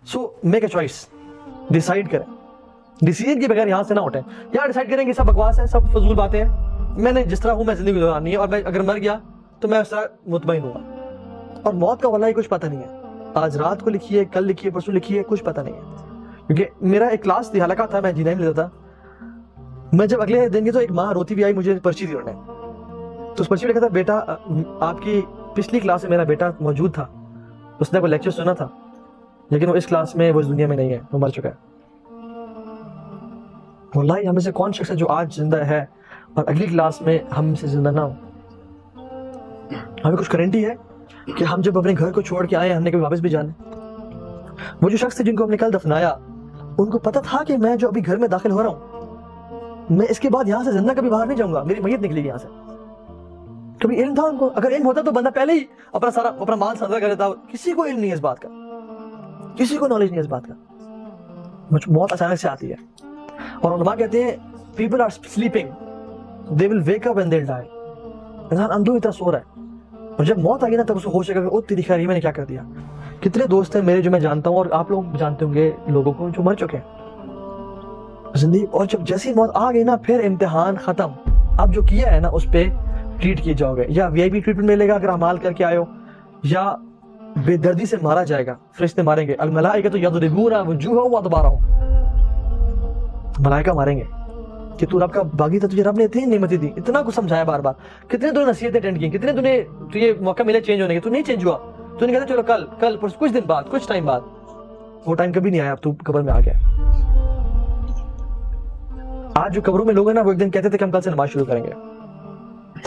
So make a choice, decide करें। Decision के बगैर यहां से ना उठें। यार डिसाइड करेंगे सब बकवास है, सब फजूल बातें हैं, मैंने जिस तरह हूं मैं जिंदगी गुजारनी है, और मैं अगर मर गया तो मैं उस तरह मुतमईन हुआ। और मौत का वल्लाही कुछ पता नहीं है, आज रात को लिखी है, कल लिखी है, परसों लिखी है, कुछ पता नहीं है। क्योंकि मेरा एक क्लास थी, हलका था, मैं जीना ही लेता था। मैं जब अगले दिन की तो एक माँ रोती भी आई, मुझे पर्ची दी उन्होंने, तो उस पर्ची में लिखा था, बेटा आपकी पिछली क्लास में मेरा बेटा मौजूद था, उसने कोई लेक्चर सुना था, लेकिन वो इस क्लास में, वो इस दुनिया में नहीं है, वो मर चुका है। वल्लाही हमें से कौन शख्स है जो आज जिंदा है और अगली क्लास में हमसे जिंदा ना हो? हमें कुछ गारंटी है कि हम जब अपने घर को छोड़ के आए हमने कभी वापस भी जाने? वो जो शख्स थे जिनको हमने कल दफनाया, उनको पता था कि मैं जो अभी घर में दाखिल हो रहा हूं, मैं इसके बाद यहां से जिंदा कभी बाहर नहीं जाऊंगा, मेरी मैयत निकलेगी यहां से। कभी इल्म था उनको? अगर इल्म होता तो बंदा पहले ही अपना माल सजा कर देता। किसी को इल्म नहीं है इस बात का, किसी को नॉलेज नहीं है इस बात का। मौत अचानक से आती है और उलमा कहते हैं people are sleeping, they will wake up and they will die. इंसान अंधों की तरह सो रहा है और जब मौत आएगी ना तब उसको होश आएगा, ओ तेरी खैर मैंने क्या कर दिया। कितने दोस्त हैं मेरे जो मैं जानता हूँ, और आप लोग जानते होंगे लोगों को जो मर चुके हैं जिंदगी, और जब जैसी मौत आ गई ना फिर इम्तिहान खत्म। अब जो किया है ना उस पर ट्रीट किए जाओगे, या वीआईपी ट्रीटमेंट मिलेगा अगर अमाल करके आए हो, या बेदर्दी से मारा जाएगा, फरिश्ते मारेंगे। अल मलाइका तो यदरिबूना वुजूहहुम व अदबारहुम, मलाइका मारेंगे कि तू रब का बागी था, तुझे रब ने इतनी नेमतें दी, इतना कुछ समझाया बार बार, कितने तूने नसीहतें अटेंड की, कितने तुझे मौका मिला चेंज होने के, तू नहीं चेंज हुआ। तूने कहता चलो कल कुछ दिन बाद, कुछ टाइम बाद, वो टाइम कभी नहीं आया, अब तू कब्र में आ गया। आज जो कब्रों में लोग हैं ना, वो एक दिन कहते थे कि हम कल से नमाज शुरू करेंगे।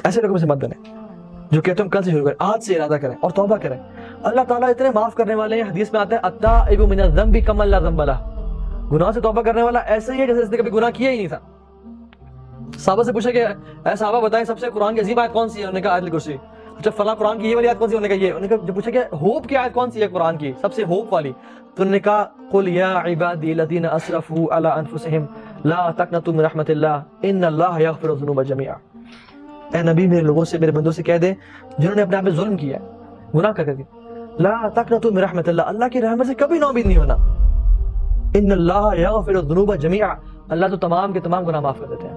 ऐसे लोगों से मत बने जो कहते हैं हम कल से शुरू करें। आज से इरादा करें और तौबा करें। अल्लाह ताला इतने माफ करने वाले हैं, हदीस में आता है अत्ताइबु मिनज़ ज़ंबि कमन ला ज़ंब लह, गुनाह से तौबा करने वाला ऐसे ही है जैसे इसने कभी गुनाह किया ही नहीं था। साहबा से पूछा कि ऐ साहबा बताएं सबसे कुरान की अजीम आयत कौन सी है? उन्होंने कहा आयतुल कुर्सी। अच्छा फला कुरान की ये वाली आयत कौन सी? उन्होंने कहा ये। उन्होंने कहा जब पूछा कि होप की आयत कौन सी है कुरान की सबसे होप वाली? तो उन्होंने कहा कुल या इबादी लदीना असरफू अला अनफुसिहिम ला तकनतु मिन रहमतिल्लाह इन्नल्लाह यगफिरु ज़ुनूब जमीआ। ए नबी मेरे लोगों से, मेरे बंदों से कह दे जिन्होंने अपने आप पे जुल्म किया, गुनाह करके, ला तकनतु मिन रहमतिल्लाह, अल्लाह की रहमत से कभी नौमीद नहीं होना। इन्नल्लाह यगफिरु ज़ुनूब जमीआ, अल्लाह तो तमाम के तमाम गुनाह माफ कर देते हैं।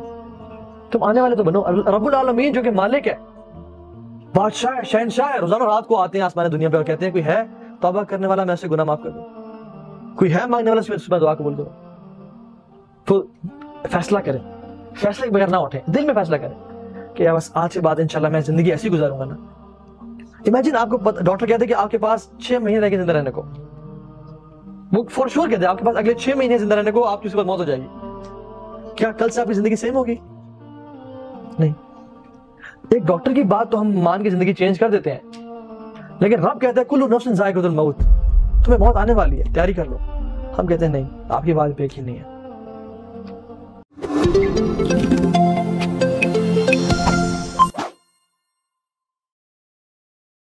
तुम आने वाले तो बनो। रब्बुल आलमीन जो कि मालिक है, बादशाह है, शहंशाह है, रोजाना रात को आते हैं आसमान दुनिया पे और कहते हैं कोई है तौबा करने वाला, मैं उससे गुनाह माफ कर दूं, कोई है मांगने वाला, सुबह दुआ कबूल करो। तो फैसला करें, फैसले के बगैर ना उठे, दिल में फैसला करें कि बस आज के बाद इंशाल्लाह मैं जिंदगी ऐसी गुजारूंगा ना। इमेजिन आपको डॉक्टर कहते हैं कि आपके पास 6 महीने रह के जिंदा रहने को, वो फॉर श्योर कहते हैं आपके पास अगले 6 महीने जिंदा रहने को, आपकी उसके बाद मौत हो जाएगी। क्या कल से आपकी जिंदगी सेम होगी? नहीं। एक डॉक्टर की बात तो हम मान के जिंदगी चेंज कर देते हैं, लेकिन रब कहता है कुल्लु नफ्सिन ज़ाइक़तुल मौत, तुम्हें मौत आने वाली है, तैयारी कर लो। हम कहते हैं नहीं, आपकी बात पे यकीन नहीं है।